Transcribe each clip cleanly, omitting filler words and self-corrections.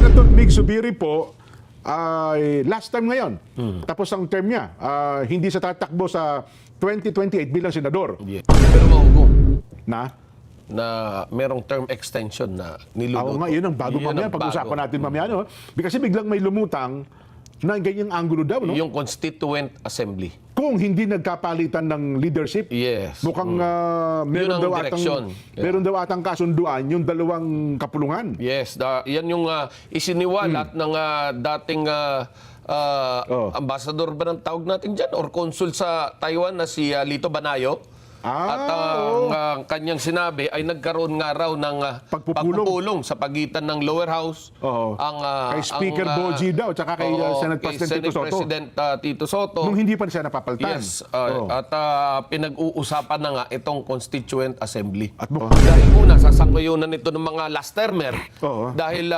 Senator Mig Zubiri po, ay last time ngayon. Tapos ang term niya, hindi siya tatakbo sa 2028 bilang senador. Yeah. Pero maugong Na? na merong term extension na Oo niluluto. nga, yun ang bago Yun mamaya. ang Pag-usapan bago. natin mamaya. No? Kasi biglang may lumutang na ganyang angulo daw. No? Yung Constituent Assembly. Kung hindi nagkapalitan ng leadership, Yes. mukhang Yun ang direksyon. Yeah. meron daw atang kasunduan yung dalawang kapulungan. Yes, yan yung isiniwalat ng dating ambassador ba ng tawag natin dyan? Or consul sa Taiwan na si Lito Banayo. At ang kanyang sinabi ay nagkaroon nga raw ng pagpupulong sa pagitan ng lower house. Oo. Kay Speaker Boji daw, tsaka kay Senate President Tito Soto. President Tito Soto. Nung hindi pa siya napapalitan. Yes, at pinag-uusapan na nga itong Constituent Assembly. At Dahil una, sasangkuyunan ito ng mga last termer. Oo. Dahil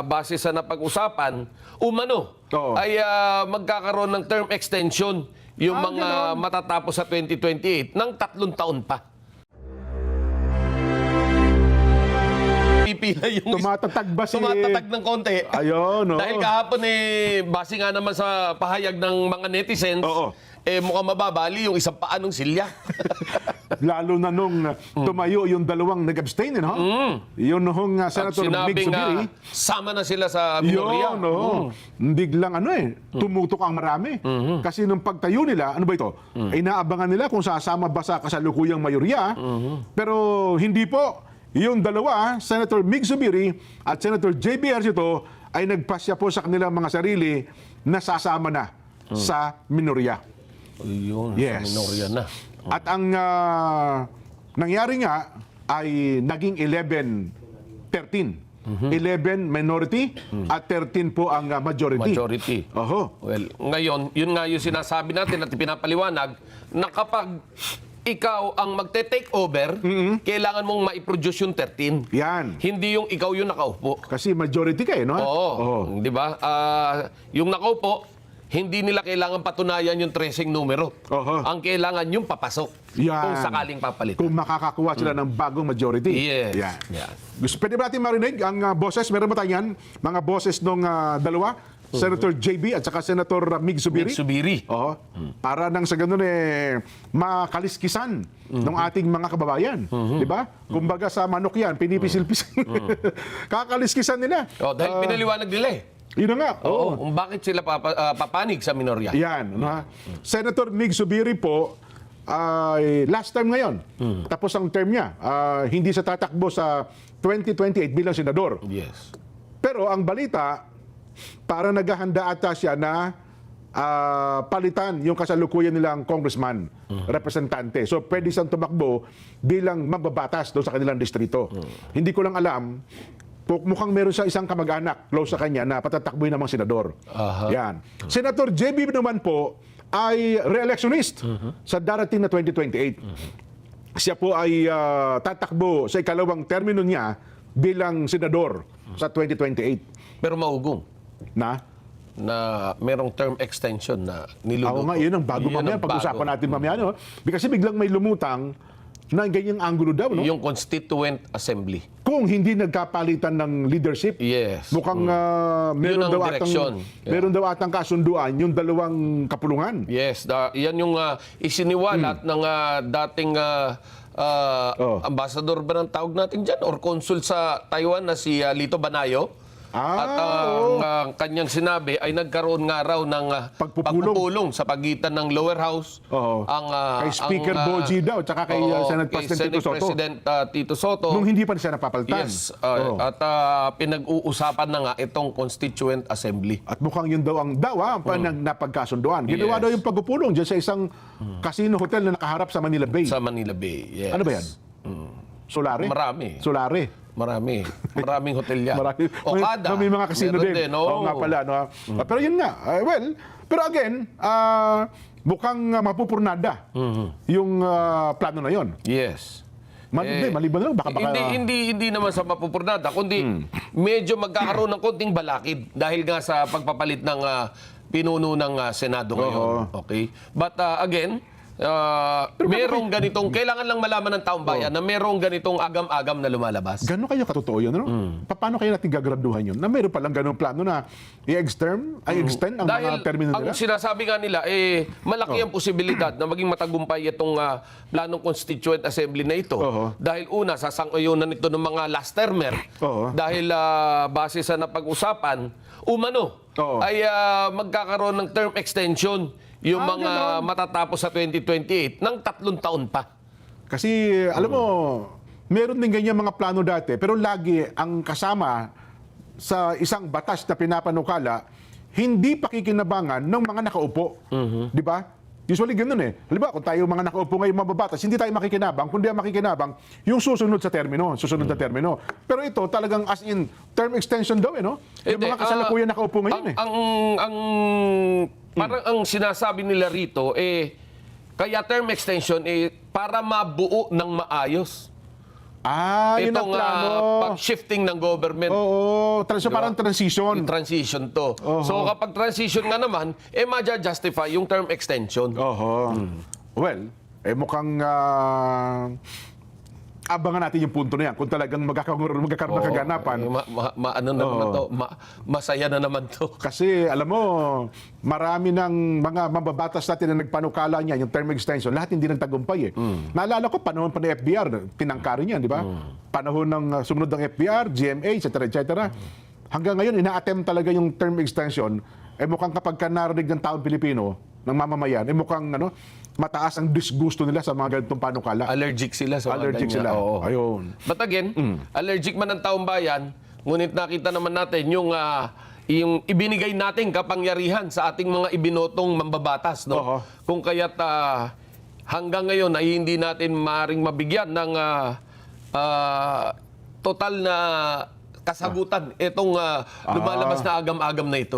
base sa napag-usapan, umano, Oo. ay magkakaroon ng term extension yung mga matatapos sa 2028 ng 3 taon pa. Pipila yung tumatatag ba si... tumatatag ng konti. Ayun, no? Dahil kahapon base nga naman sa pahayag ng mga netizens, Oo. mukhang mababali yung isang paa ng silya. Lalo na nung tumayo yung dalawang nag-abstain, no? Yun nung At Senator Mig sinabing Zubiri. sama na sila sa minorya. Yun, no? Biglang tumutok ang marami. Kasi nung pagtayo nila, ano ba ito? Inaabangan nila kung sasama ba sa kasalukuyang mayorya. Pero hindi po. Yung dalawa, Senator Mig Zubiri at Senator JB Ejercito, ay nagpasya po sa kanilang mga sarili na sasama na sa minorya. Yun, Yes. sa minorya na. At ang nangyari nga ay naging 11-13. 11 minority at 13 po ang majority. Majority. Oho. Well, ngayon, yun nga yung sinasabi natin at pinapaliwanag na kapag ikaw ang magte-take over, kailangan mong ma-produce yung 13. Yan. Hindi yung ikaw yung nakaupo. Kasi majority kayo, no? Oo. Di ba? Yung nakaupo, hindi nila kailangan patunayan yung tracing numero. Oho. Ang kailangan yung papasok. Yan. Kung sakaling papalit. Kung makakakuha sila ng bagong majority. Yes. Yan. Yan. Pwede ba natin marinig ang boses? Meron ba tayo yan? Mga boses nung dalawa? Senator JB at saka Senator Mig Zubiri? Mig Zubiri. Oo. Para nang sa ganun makaliskisan ng ating mga kababayan. Di ba? Kumbaga sa manok yan, pinipisil-pisil. Kakaliskisan nila. Dahil pinaliwanag nila Yun na nga. Oo. Kung bakit sila papanig sa minorya. Yan. Senator Mig Zubiri po, ay last time ngayon. Tapos ang term niya, hindi siya tatakbo sa 2028 bilang senador. Yes. Pero ang balita, para naghahanda ata siya na palitan yung kasalukuyan nilang congressman, representante. So pwede siyang tumakbo bilang mambabatas doon sa kanilang distrito. Hindi ko lang alam, mukhang meron siya isang kamag-anak close sa kanya na patatakboy namang senador. Yan. Senator JB naman po ay re-electionist sa darating na 2028. Siya po ay tatakbo sa ikalawang termino niya bilang senador sa 2028. Pero maugong Na merong term extension na niluluto. Oo nga, yun ang bago mamaya. Pag-usapan natin mamaya. No? Kasi biglang may lumutang na ganyang angulo daw. No? Yung Constituent Assembly. Kung hindi nagkapalitan ng leadership, Yes. mukhang Yun ang direksyon. meron daw atang kasunduan yung dalawang kapulungan. Yes. Yan yung isiniwalat ng dating ambassador ba ng tawag natin dyan? Or consul sa Taiwan na si Lito Banayo. At ang kanyang sinabi ay nagkaroon nga raw ng pagpupulong sa pagitan ng lower house. Oo. Kay Speaker Boji daw, tsaka kay Senate President Tito Soto. President Tito Soto. Nung hindi pa siya napapalitan. Yes. At pinag-uusapan na nga itong Constituent Assembly. At mukhang yun daw ang napagkasunduan. Ginawa daw yung pagpupulong dyan sa isang casino hotel na nakaharap sa Manila Bay. Sa Manila Bay, yes. Ano ba yan? Solare? Marami. Solare. Maraming hotel yan. Marami. Okada. May mga casino Meron din. Oo. Oo nga pala. No? Pero yun nga. Pero again, mukhang mapupurnada yung plano na yun. Yes. Maliban lang. Baka. Hindi naman sa mapupurnada, kundi medyo magkakaroon ng konting balakid dahil nga sa pagpapalit ng pinuno ng Senado ngayon. Okay? But again, merong ganitong, kailangan lang malaman ng taong bayan na merong ganitong agam-agam na lumalabas. Gano'n kayo katotoo yun, ano? Paano kayo natin gagraduhan yun? Na meron palang gano'ng plano na i-extend ang Dahil mga termino ang nila? sinasabi nga nila, malaki ang posibilidad na maging matagumpay itong planong Constituent Assembly na ito. Dahil una, sasang-ayunan ito ng mga last termer. Dahil base sa napag-usapan, umano, ay magkakaroon ng term extension yung mga matatapos sa 2028 ng 3 taon pa. Kasi, alam mo, meron din ganyan mga plano dati, pero lagi ang kasama sa isang batas na pinapanukala, hindi pakikinabangan ng mga nakaupo. Di ba? Usually ganun eh. Halimbawa, kung tayo mga nakaupo ngayon mababatas, hindi tayo makikinabang, kundi ang makikinabang yung susunod sa termino, susunod na termino. Pero ito talagang as in term extension daw eh, no? Yung mga kasalukuyan nakaupo ngayon eh. Parang ang sinasabi nila rito, kaya term extension, para mabuo ng maayos. Yun ang Itong plano. pag-shifting ng government. Oo, so Diba? parang transition. Transition to. So kapag transition nga naman, ma-justify yung term extension. Well, mukhang abangan natin yung punto na yan. Kung talagang magkakaroon ng kaganapan. Ano naman to? Masaya na naman to. Kasi alam mo, marami ng mga mababatas natin na nagpanukala niya, yung term extension, lahat hindi nagtagumpay eh. Naalala ko, panahon pa ng FBR, tinangkari niyan, di ba? Panahon ng sumunod ng FBR, GMA, etc. Hanggang ngayon, ina-attempt talaga yung term extension. Mukhang kapag ka narinig ng taong Pilipino, ng mamamayan, mukhang mataas ang disgusto nila sa mga ganitong panukala. Allergic sila sa mga Allergic ganyan. sila. Oo. Ayun. But again, allergic man ang taong bayan, ngunit nakita naman natin yung ibinigay nating kapangyarihan sa ating mga ibinotong mambabatas. No? Kung kaya't hanggang ngayon ay hindi natin maaaring mabigyan ng total na kasagutan itong lumalabas na agam-agam na ito.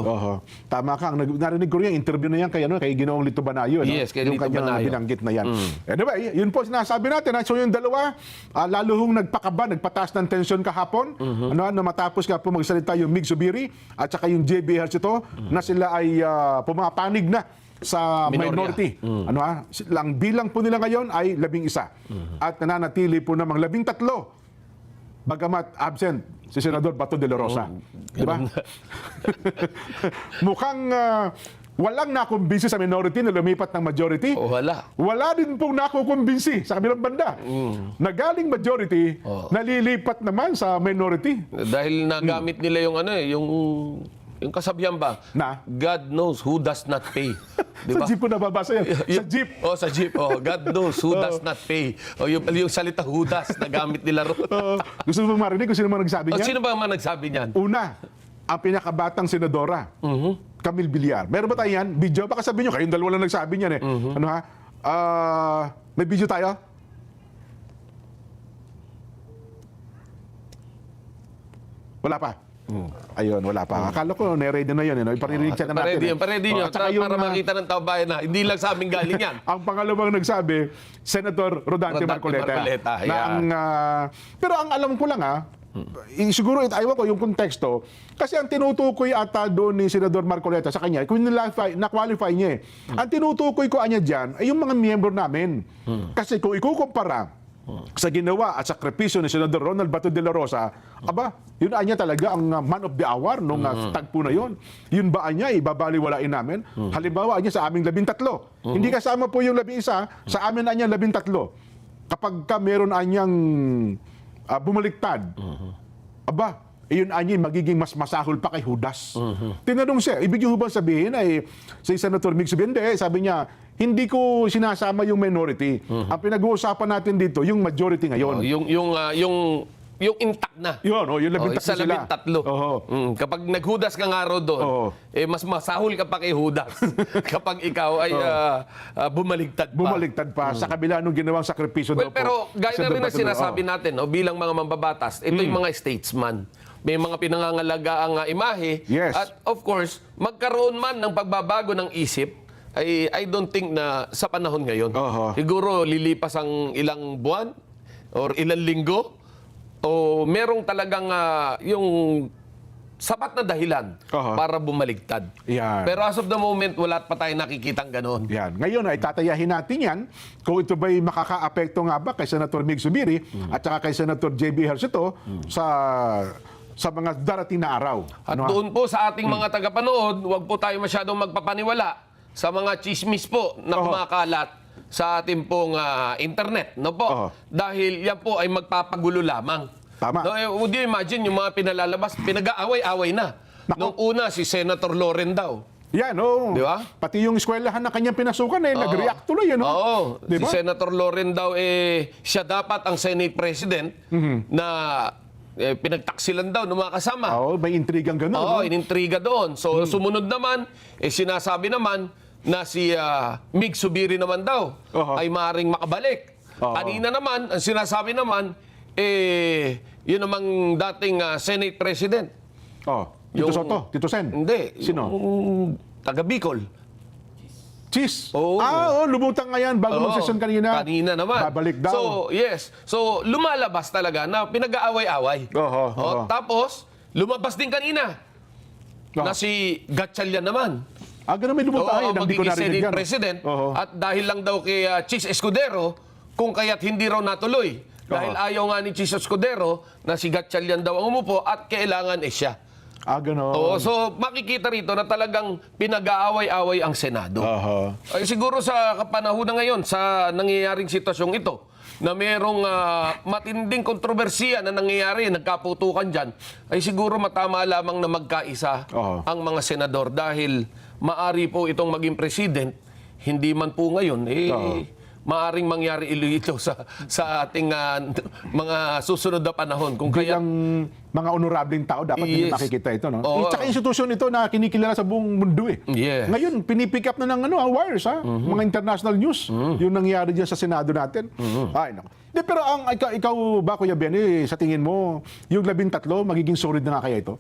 Tama ka. Narinig ko rin yung interview na yan kay Ginoong Lito Banayo. Yes, kay yung Lito kanyang Banayo. binanggit na yan. Anyway, yun po sinasabi natin. So yung dalawa, lalo hong nagpakaba, nagpataas ng tensyon kahapon. Na matapos nga po magsalita yung Mig Zubiri at saka yung JB Ejercito na sila ay pumapanig na sa minority. Ang bilang po nila ngayon ay 11. At nananatili po namang 13. Bagamat absent si Senador Bato de la Rosa. Di ba? Mukhang walang nakumbinsi sa minority na lumipat ng majority. Wala. Wala din pong nakukumbinsi sa kabilang banda. Na galing majority, nalilipat naman sa minority. Dahil nagamit nila yung kasabihan ba? Na? God knows who does not pay. Diba? Sa jeep po nababasa yan. Sa jeep. Sa jeep. God knows who does not pay. Yung salita hudas na gamit nila ron. Gusto mo marinig kung sino man nagsabi niyan? Sino ba ang nagsabi niyan? Una, ang pinakabatang senadora, Camille Villar. Meron ba tayo yan? Video? Baka sabihin nyo, kayong dalawa lang nagsabi niyan eh. May video tayo? Wala pa. Ayun, wala pa. Akala ko, nare-ready na yun. Iparirinig siya na natin. Paredy nyo. Para makita ng tao bayan na hindi lang sa aming galing yan. Ang pangalawang nagsabi, Senator Rodante Marcoleta. Pero ang alam ko lang siguro ayaw ko yung konteksto, kasi ang tinutukoy ata doon ni Senador Marcoleta sa kanya, kung na-qualify niya ang tinutukoy ko anya dyan ay yung mga miyembro namin. Kasi kung ikukumpara sa ginawa at sakripisyo ni Senador Ronald Bato de la Rosa, yun anya talaga ang man of the hour nung tagpo na yun. Yun ba anya, ibabaliwalain namin? Halimbawa, anya sa aming 13. Hindi kasama po yung 11, sa amin anya 13. Kapag ka meron anyang bumaliktad, yun anya magiging mas masahol pa kay Judas. Tinanong siya, ibig yung bang sabihin ay si Senator Mig Zubiri, sabi niya, hindi ko sinasama yung minority. Ang pinag-uusapan natin dito, yung majority ngayon. Yung intact na. Yung 13 sa sila. 13. Kapag naghudas ka nga raw doon, mas masahol ka pa kay Judas. Kapag ikaw ay bumaligtad pa. Bumaligtad pa sa kabila nung ginawang sakripisyo daw po. Pero gaya na rin na sinasabi natin, bilang mga mambabatas, ito yung mga statesman. May mga pinangangalaga ang imahe. Yes. At of course, magkaroon man ng pagbabago ng isip, I don't think na sa panahon ngayon. Siguro lilipas ang ilang buwan or ilang linggo o merong talagang yung sapat na dahilan para bumaligtad. Yan. Pero as of the moment, wala pa tayong nakikitang ganon. Yan. Ngayon ay tatayahin natin yan kung ito ba'y makaka-apekto nga ba kay Senator Mig Zubiri at saka kay Senator JB Ejercito sa mga darating na araw. At doon po sa ating mga tagapanood, huwag po tayo masyadong magpapaniwala sa mga chismis po na kumakalat sa ating pong internet. No po? Dahil yan po ay magpapagulo lamang. Tama. No, would you imagine yung mga pinalalabas, pinag-aaway-away na. Nung una, si Senator Loren daw. Yan, oo. Di ba? Pati yung eskwelahan na kanyang pinasukan, nag-react tuloy, ano? Oo. Di ba? Si Senator Loren daw, siya dapat ang Senate President na pinagtaksilan daw ng mga kasama. Oo, may intrigang gano'n. Oo, inintriga doon. So, sumunod naman, sinasabi naman na si Mig Zubiri naman daw ay maaaring makabalik. Kanina naman, ang sinasabi naman, yun namang dating Senate President. Tito Soto, Tito Sen. Hindi. Sino? Yung taga Bicol. Cheese. Oo. Lumutang nga yan bago mag-session kanina. Kanina naman. Babalik daw. So, yes. So, lumalabas talaga na pinag-aaway-away. Tapos, lumabas din kanina na si Gatchalian naman. Ganun may lumutang. Hindi ko magiging narinig Senate yan. President. At dahil lang daw kay Cheese Escudero, kung kaya't hindi raw natuloy. Dahil ayaw nga ni Cheese Escudero na si Gatchalian daw ang umupo at kailangan siya. Gano'n. So makikita rito na talagang pinag-aaway-away ang Senado. Ay, siguro sa kapanahon na ngayon, sa nangyayaring sitwasyong ito, na merong matinding kontrobersiya na nangyayari, nagkaputukan dyan, ay siguro matama lamang na magkaisa ang mga senador dahil maari po itong maging president, hindi man po ngayon, maaring mangyari ito sa ating mga susunod na panahon. Kung kaya mga honorableng tao, dapat hindi makikita ito. No? Tsaka institusyon ito na kinikilala sa buong mundo. Yes. Ngayon, pinipick up na ng wires, mga international news, yung nangyari dyan sa Senado natin. Ay, naku. Pero ikaw ba, Kuya Benny, sa tingin mo, yung 13, magiging solid na nga kaya ito?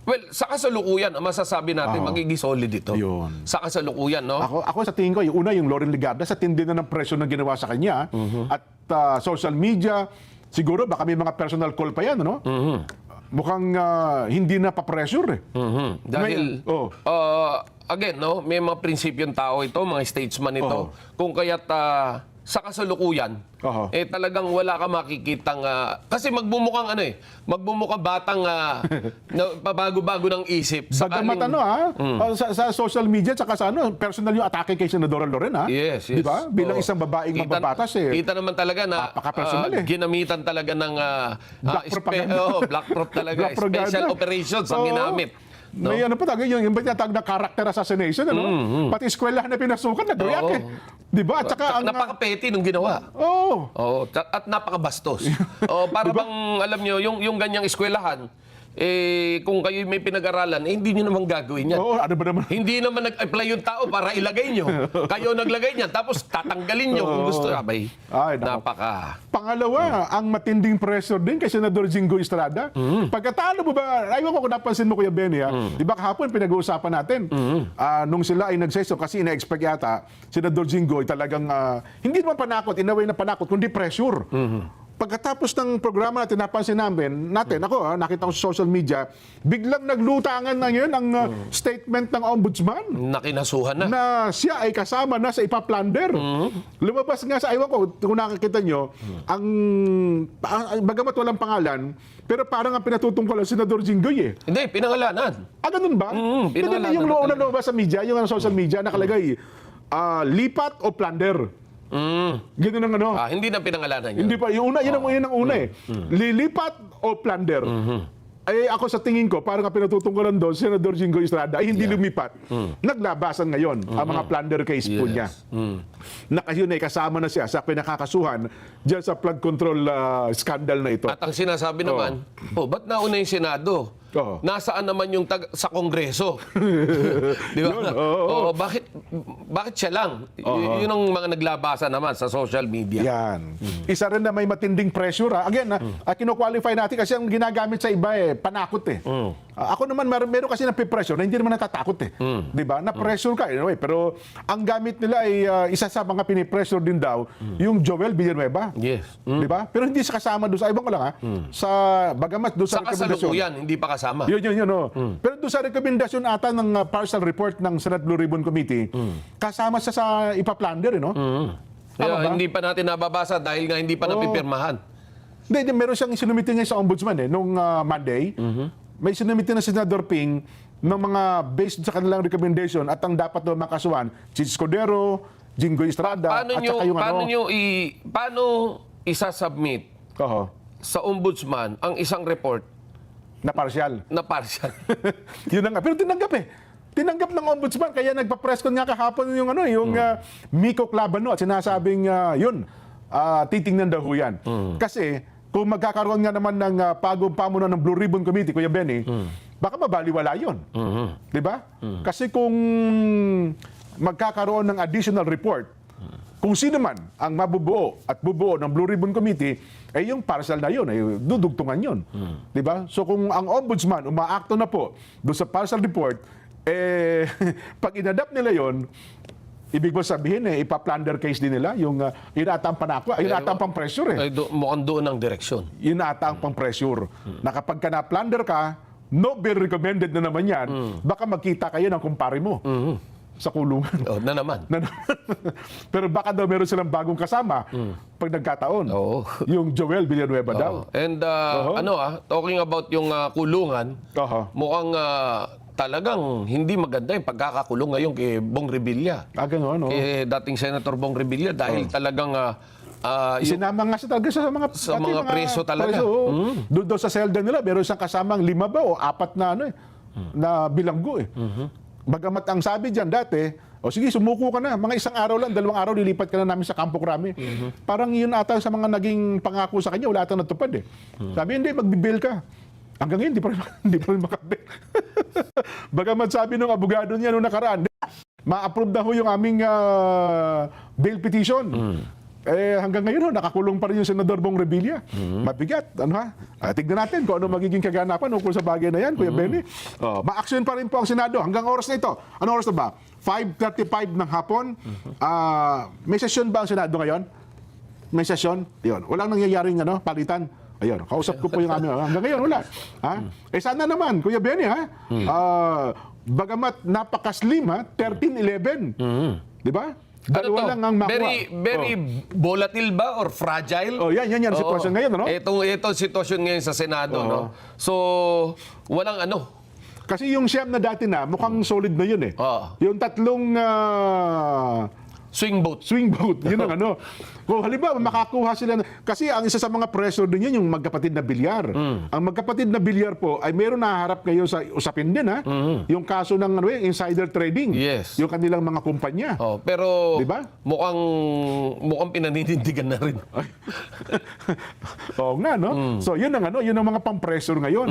Well, sa kasalukuyan, ang masasabi natin, magiging solid ito. Yun. Sa kasalukuyan, no? Ako sa tingin ko, yung una, yung Loren Legarda, sa tindi na ng presyo na ginawa sa kanya, at social media, siguro baka may mga personal call pa yan, no? Mukhang hindi na pa-pressure. Dahil, again, no, may mga prinsipyong tao ito, mga statesman ito. Kung kaya't sa kasalukuyan, talagang wala ka makikitang kasi magbumukhang magbumukhang batang pabago-bago ng isip. Bagamat sa social media tsaka sa personal yung atake kay Senadora Loren, Yes. Di ba? Bilang isang babaeng mababatas Kita naman talaga na ginamitan talaga ng Black propaganda. Black prop talaga. Black propaganda. Special operations ang ginamit. No? May pa talaga yung tinatawag na character assassination, Pati eskwelahan na pinasukan, nag-react Di ba? At saka napaka-petty nung ginawa. At napaka-bastos. Para bang, alam nyo, yung ganyang eskwelahan, kung kayo may pinag-aralan, hindi nyo naman gagawin yan. Ano ba naman? Hindi naman nag-apply yung tao para ilagay nyo. Kayo naglagay niyan, tapos tatanggalin nyo kung gusto. Ay, napaka... Pangalawa, ang matinding pressure din kay Senador Jingo Estrada. Pagkatalo mo ba, ayaw ko kung napansin mo, Kuya Benny, di ba kahapon pinag-uusapan natin, nung sila ay nag-session, kasi ina-expect yata, Senador Jingo ay talagang, hindi naman panakot, in a way na panakot, kundi pressure. Pagkatapos ng programa natin, napansin natin, ako nakita ko sa social media, biglang naglutangan na ngayon ang statement ng ombudsman. Nakinasuhan na. Na siya ay kasama na sa ipa-plunder. Lumabas nga sa, ayaw ko, kung nakakita nyo, bagamat walang pangalan, pero parang ang pinatutungkol ang Senador Jinggoy Hindi, pinangalanan. Ganun ba? Pinangalanan. Yung lumabas sa media, yung social media, nakalagay, lipat o plunder. Ganun ang hindi na pinangalanan yun. Hindi pa. Yung una, yun ang una Lilipat o plunder. Ako sa tingin ko, parang ang pinatutungkulan doon, Senador Jingo Estrada, ay hindi lumipat. Naglabasan ngayon ang mga plunder case po niya. Na yun ay kasama na siya sa pinakakasuhan dyan sa flood control scandal na ito. At ang sinasabi naman, ba't nauna yung Senado? Nasaan naman yung sa Kongreso? Di ba? Bakit siya lang? Yun ang mga naglabasan naman sa social media. Yan. Isa rin na may matinding pressure. Again, kino-qualify natin kasi ang ginagamit sa iba panakot Ako naman, meron kasi napipressure na hindi naman natatakot eh. Di ba? Na-pressure ka anyway. Pero ang gamit nila ay isa sa mga pinipressure din daw, yung Joel Villanueva. Yes. Di ba? Pero hindi siya kasama doon sa, ibang ko lang ha, sa bagamat doon sa Sa rekomendasyon. kasalukuyan, hindi pa kasama. Yun. Oh. Pero doon sa rekomendasyon ata ng partial report ng Senate Blue Ribbon Committee, kasama siya sa ipa-plunder, no? Kaya ba? hindi pa natin nababasa dahil nga hindi pa napipirmahan. Hindi, meron siyang sinumite niya sa ombudsman nung Monday. May sinumite na si Senador Ping ng mga based sa kanilang recommendation at ang dapat daw makasuhan, si Escudero, Jingo Estrada, Paano at saka yung paano isa-submit sa ombudsman ang isang report na partial. na partial? Yun na nga. Pero tinanggap eh. Tinanggap ng ombudsman kaya nagpa-press con nga kahapon yung Miko Clavano at sinasabing titingnan daw ho yan. Kasi kung magkakaroon nga naman ng pagong pamunan ng Blue Ribbon Committee, Kuya Benny, baka mabaliwala yun. Di ba? Kasi kung magkakaroon ng additional report, kung sino man ang mabubuo at bubuo ng Blue Ribbon Committee, yung partial na yun, dudugtungan yun. Di ba? So kung ang ombudsman umaakto na po doon sa partial report, pag inadapt nila yon, ibig mo sabihin, ipa-plunder case din nila, yung ata ang panakwa, yun ata ang pang-pressure eh. Mukhang doon ang direksyon. Yun ata ang pang-pressure. Na kapag ka na-plunder ka, no bill recommended na naman yan, baka magkita kayo ng kumpare mo sa kulungan. Na naman. Pero baka daw meron silang bagong kasama pag nagkataon. Oo. Yung Joel Villanueva daw. And talking about yung kulungan, mukhang talagang hindi maganda yung pagkakakulong ngayon kay Bong Revilla. Gano'n, no? Dating Senator Bong Revilla dahil talagang Sinama nga siya talaga sa mga preso talaga. Doon daw sa selda nila, meron siyang kasamang 5 ba o 4 na na bilanggo eh. Bagamat ang sabi diyan dati, sige, sumuko ka na. Mga 1 araw lang, 2 araw, lilipat ka na namin sa Campo Crame. Parang yun ata sa mga naging pangako sa kanya, wala atang natupad eh. Sabi, hindi, magbibil ka. Hanggang ngayon, hindi pa rin makabil. Bagamat sabi ng abogado niya noong nakaraan, ma-approve na ho yung aming bail petition. Hanggang ngayon, nakakulong pa rin yung Senador Bong Revilla. Mabigat. Tignan natin kung ano magiging kaganapan ukol sa bagay na yan, Kuya Benny. Ma-action pa rin po ang Senado hanggang oras na ito. Anong oras na ba? 5:35 ng hapon. May sesyon ba ang Senado ngayon? May sesyon? Yun. Walang nangyayaring palitan. Ayun, kausap ko po yung aming. Hanggang ngayon, wala. Sana naman, Kuya Benny, bagamat napaka-slim, 13-11. Di ba? Dalawa lang ang makuha. Very volatile ba or fragile? Yan ang sitwasyon ngayon, no? Ito sitwasyon ngayon sa Senado, no? So, walang Kasi yung siyam na dati na, mukhang solid na yun eh. Yung tatlong swing vote. Yun ang Kung halimbawa, makakuha sila. Kasi ang isa sa mga pressure din yan, yung magkapatid na bilyar. Ang magkapatid na bilyar po, ay meron naharap ngayon sa usapin din, yung kaso ng insider trading. Yes. Yung kanilang mga kumpanya. Pero, diba? mukhang pinaninindigan na rin. Oo nga, no? So, yun ang mga pang-pressure ngayon.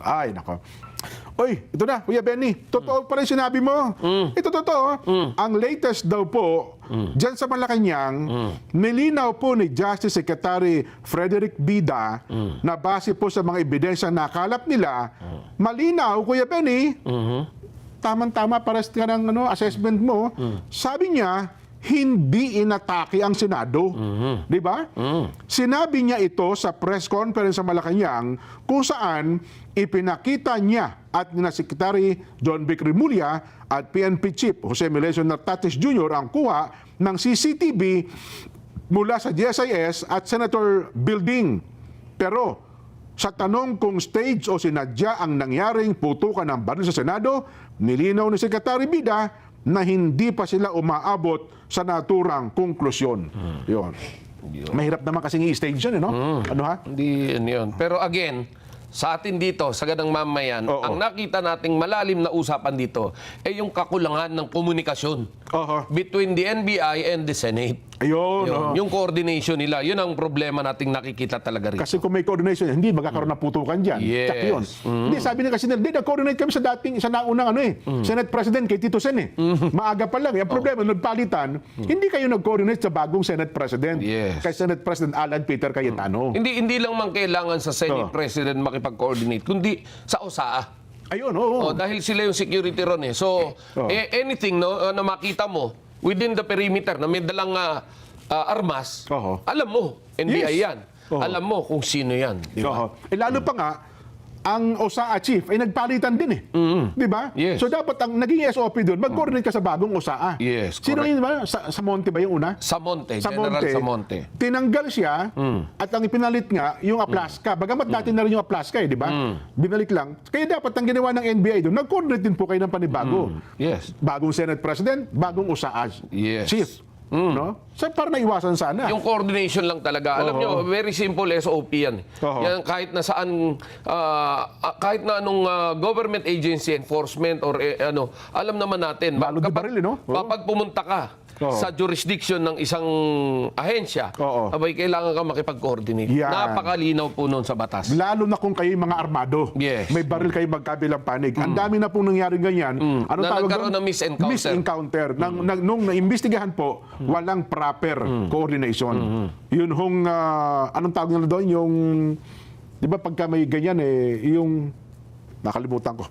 Ay, nako. Ito na, Kuya Benny. Totoo pa rin sinabi mo. Ito totoo. Ang latest daw po, dyan sa Malacanang, nilinaw po ni Justice Secretary Frederick Bida na base po sa mga ebidensya na nakalap nila, malinaw, Kuya Benny, tamang-tama para sa assessment mo, sabi niya, hindi inatake ang Senado. Di ba? Sinabi niya ito sa press conference sa Malacanang kung saan ipinakita niya at ni Secretary John Vic Remulla at PNP Chief Jose Melesio Nartates Jr. ang kuha ng CCTV mula sa GSIS at Senator Building. Pero sa tanong kung stage o sinadya ang nangyaring putukan ng baril sa Senado, nilinaw ni Secretary Bida na hindi pa sila umaabot sa naturang konklusyon. Yun. Mahirap naman kasing i-stage yan, no? Hindi yun. Pero again, sa atin dito, sa ganang mamayan, ang nakita nating malalim na usapan dito ay yung kakulangan ng komunikasyon between the NBI and the Senate. Ayun. Yung coordination nila, yun ang problema nating nakikita talaga rito. Kasi kung may coordination, hindi magkakaroon ng putukan dyan. Yes. Check yun. Hindi, sabi nila kasi, hindi, nag-coordinate kami sa naunang Senate President kay Tito Sen Maaga pa lang. Ang problema, nagpalitan, hindi kayo nag-coordinate sa bagong Senate President. Yes. Kay Senate President Alan Peter Cayetano. Hindi lang man kailangan sa Senate President makipag-coordinate, kundi sa OSAA. Ayun, oo. Dahil sila yung security ron eh. So, anything na makita mo within the perimeter na may dalang armas, Oo. alam mo, NBI Yes. yan. Oo. Alam mo kung sino yan. Di ba? Oo. Lalo pa nga, ang OSAA chief ay nagpalitan din eh. Di ba? Yes. So dapat ang naging SOP doon, mag-coordinate ka sa bagong OSAA. Yes, Sino correct. yun ba? Sa Monte ba yung una? Samonte, Sa General Monte, Samonte. tinanggal siya at ang ipinalit nga yung Aplaska. Bagamat natin na rin yung Aplaska eh, di ba? Binalik lang. Kaya dapat ang ginawa ng NBI doon, nag-coordinate din po kayo ng panibago. Yes. Bagong Senate President, bagong OSAA Yes. chief. No? So para naiwasan sana. Yung coordination lang talaga. Alam nyo, very simple SOP yan. Oo. Yan kahit na saan, kahit na anong government agency, enforcement or alam naman natin. Balo di baril, no? Oo. Kapag pumunta ka Oo. sa jurisdiction ng isang ahensya, Oo. abay kailangan ka makipag-coordinate. Yan. Napakalinaw po nun sa batas. Lalo na kung kayo mga armado. Yes. May baril kayo magkabilang panig. Ang dami na pong nangyari ganyan. Ano Na tawag nagkaroon doon? ng misencounter. Misencounter. Nung naimbestigahan po, walang proper coordination. Yun hong, anong tawag nila doon? Yung, di ba pagka may ganyan yung, nakalimutan ko.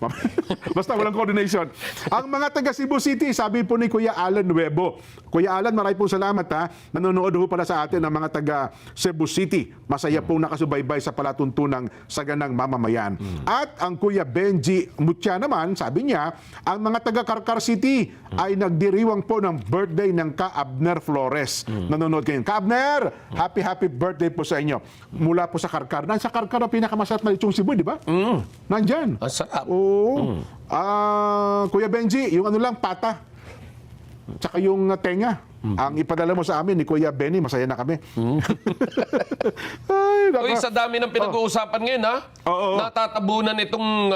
Basta walang coordination. Ang mga taga Cebu City, sabi po ni Kuya Alan Nuevo. Kuya Alan, maraming po salamat ha. Nanonood ho pala sa atin ang mga taga Cebu City. Masaya pong nakasubaybay sa palatuntunang saganang mamamayan. At ang Kuya Benji Mutya naman, sabi niya, ang mga taga Karkar City ay nagdiriwang po ng birthday ng Ka Abner Flores. Nanonood kayo. Ka Abner, happy birthday po sa inyo. Mula po sa Karkar. Sa Karkar ang pinakamasarap na lechong Cebu, di ba? Nandyan. Ang sarap. Oo. Kuya Benji, yung ano lang, pata. Tsaka yung tenga. Ang ipadala mo sa amin ni Kuya Benny, masaya na kami. Ay, nako. Uy, sa dami ng pinag-uusapan ngayon, ha? Oo. Natatabunan itong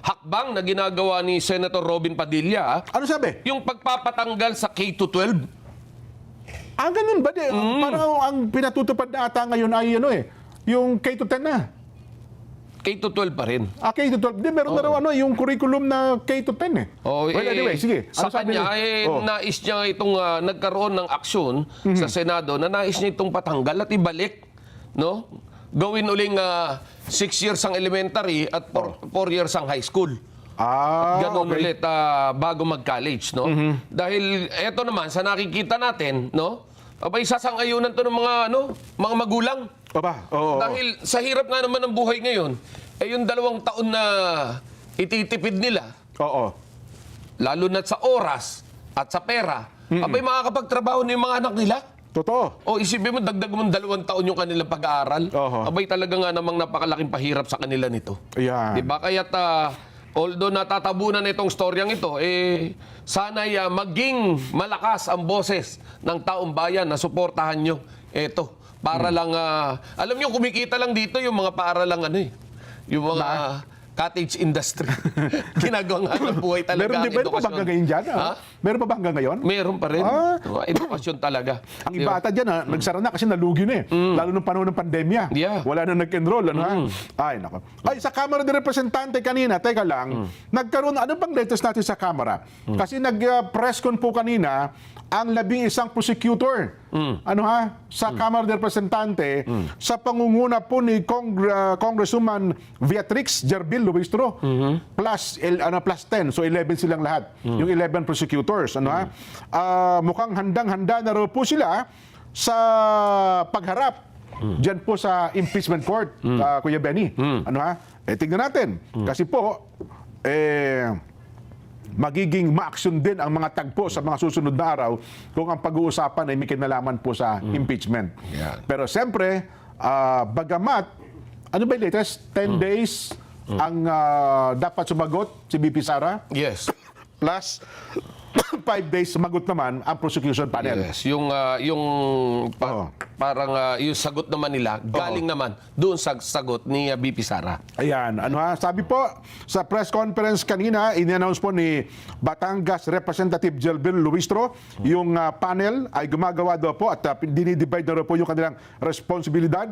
hakbang na ginagawa ni Senator Robin Padilla, ha? Ano sabi? Yung pagpapatanggal sa K-12. Ganun ba? Parang ang pinatutupad na ata ngayon ay yung K-10 na. K-12 pa rin. K-12. Di, meron na raw yung curriculum na K-10 eh. Oh, Well, anyway, sige. Sa Ano sabi kanya, niya? nais niya itong nagkaroon ng aksyon sa Senado na nais niya itong patanggal at ibalik, no? Gawin uling 6 years ang elementary at 4 years ang high school. Ganon okay. ulit bago mag-college, no? Dahil eto naman, sa nakikita natin, no? Abay, sasang-ayunan to ng mga magulang. Aba, oo. Dahil sa hirap nga naman ng buhay ngayon, yung 2 taon na ititipid nila, Oo. lalo na sa oras at sa pera, abay makakapagtrabaho na yung mga anak nila. Totoo. O isipin mo, dagdag mo 2 taon yung kanilang pag-aaral. Oho. Abay talaga nga namang napakalaking pahirap sa kanila nito. Ayan. Diba? Kaya't although natatabunan na itong storyang ito, sana'y maging malakas ang boses ng taong bayan na suportahan nyo. Ito, para lang, alam nyo, kumikita lang dito yung mga para lang yung mga cottage industry. Ginagawa nga ng buhay talaga ang Meron pa ba hanggang ngayon dyan? Ha? Meron pa ba hanggang ngayon? Meron pa rin. Edukasyon talaga. Ang iba ata dyan, nagsara na kasi nalugi na eh. Lalo nung panahon ng pandemya. Yeah. Wala na nag-enroll. Ay, nako. Ay, sa Kamara de Representante kanina, teka lang, nagkaroon, ano bang latest natin sa Kamara? Kasi nag-press con po kanina, ang 11 prosecutor. Sa Kamara de Representante, sa pangunguna po ni Congresswoman Beatrix Jerbil Luistro, plus 10. So 11 silang lahat. Yung 11 prosecutors. Mukhang handang-handa na raw po sila sa pagharap diyan po sa impeachment court, Kuya Benny. Tingnan natin. Kasi po, magiging ma-action din ang mga tagpo sa mga susunod na araw kung ang pag-uusapan ay may kinalaman po sa impeachment. Yeah. Pero siyempre, bagamat, ano ba yung latest? 10 days ang dapat sumagot si BP Sara, Yes. plus 5 days sumagot naman ang prosecution panel. Yes, yung parang yung sagot naman nila galing naman doon sa sagot ni BP Sara. Ayan, sabi po sa press conference kanina, in-announce po ni Batangas Representative Jelbil Luistro, yung panel ay gumagawa daw po at dinidivide na raw po yung kanilang responsibilidad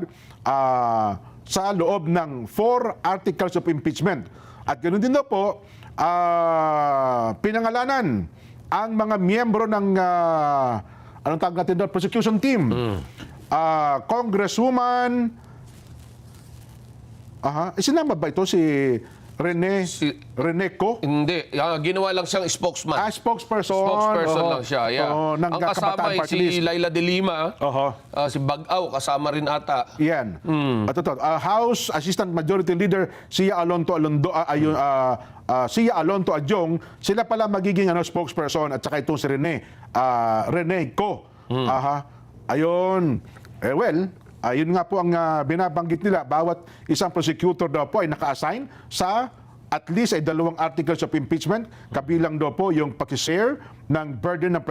sa loob ng 4 articles of impeachment. At ganoon din daw po, pinangalanan ang mga miyembro ng anong tawag natin doon? Prosecution team. Congresswoman, isinama ba ito si Rene Co? Hindi. Ginawa lang siyang spokesman. Spokesperson. Spokesperson lang siya. Yeah. Ng Ang kasama Kabataan ay Party si List. Laila de Lima, Oho. si Bagaw, kasama rin ata. Yan. At ito, House Assistant Majority Leader Sia Alonto Adjong, sila pala magiging spokesperson at saka itong si Rene Co. Ayun. Ayun nga po ang binabanggit nila. Bawat isang prosecutor daw po ay naka-assign sa at least ay 2 articles of impeachment, kabilang daw po yung pag-share ng burden ng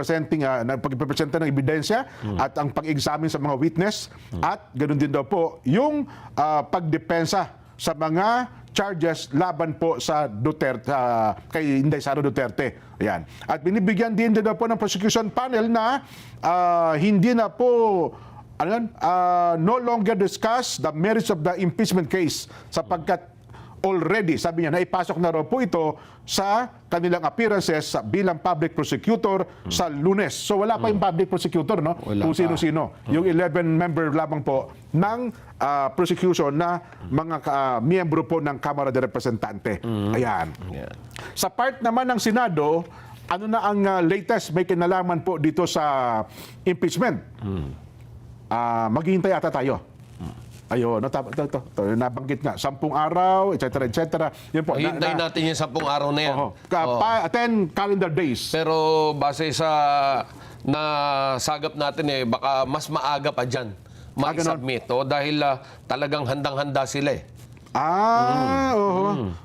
pag-presenta ng ebidensya at ang pag-examine sa mga witness at ganoon din daw po yung pagdepensa sa mga charges laban po sa Duterte, kay Inday Sara Duterte. Ayan. At binibigyan din daw po ng prosecution panel na hindi na po no longer discuss the merits of the impeachment case sapagkat already, sabi niya, naipasok na raw po ito sa kanilang appearances bilang public prosecutor sa Lunes. So wala pa yung public prosecutor, no? Wala Kung pa. sino-sino. Yung 11-member lamang po ng prosecution na mga miyembro po ng Kamara de Representante. Ayan. Yeah. Sa part naman ng Senado, ano na ang latest may kinalaman po dito sa impeachment? Maghihintay ata tayo. Ayun, nabanggit nga, 10 araw, etc. Yun po. Hintayin natin yung 10 araw na yan. 10 calendar days. Pero base sa nasagap natin baka mas maaga pa dyan ma-submit. Dahil talagang handang-handa sila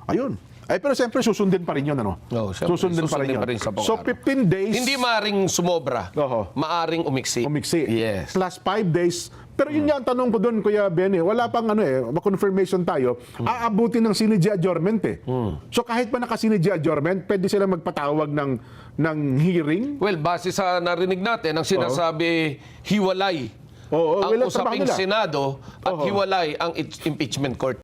Ayun. Pero siyempre susundin pa rin yun, ano? Siyempre, susundin pa rin yun. sa So 15 days. Hindi maaring sumobra. Oho. Maaring umiksi. Yes. Plus 5 days. Pero yun nga ang tanong ko doon, Kuya Benny. Wala pang confirmation tayo. Aabutin ng sine-die adjournment So kahit pa naka-sine-die adjournment, pwede sila magpatawag ng hearing? Well, base sa narinig natin, ang sinasabi, hiwalay. Ang trabaho usaping nila. Senado at hiwalay ang impeachment court.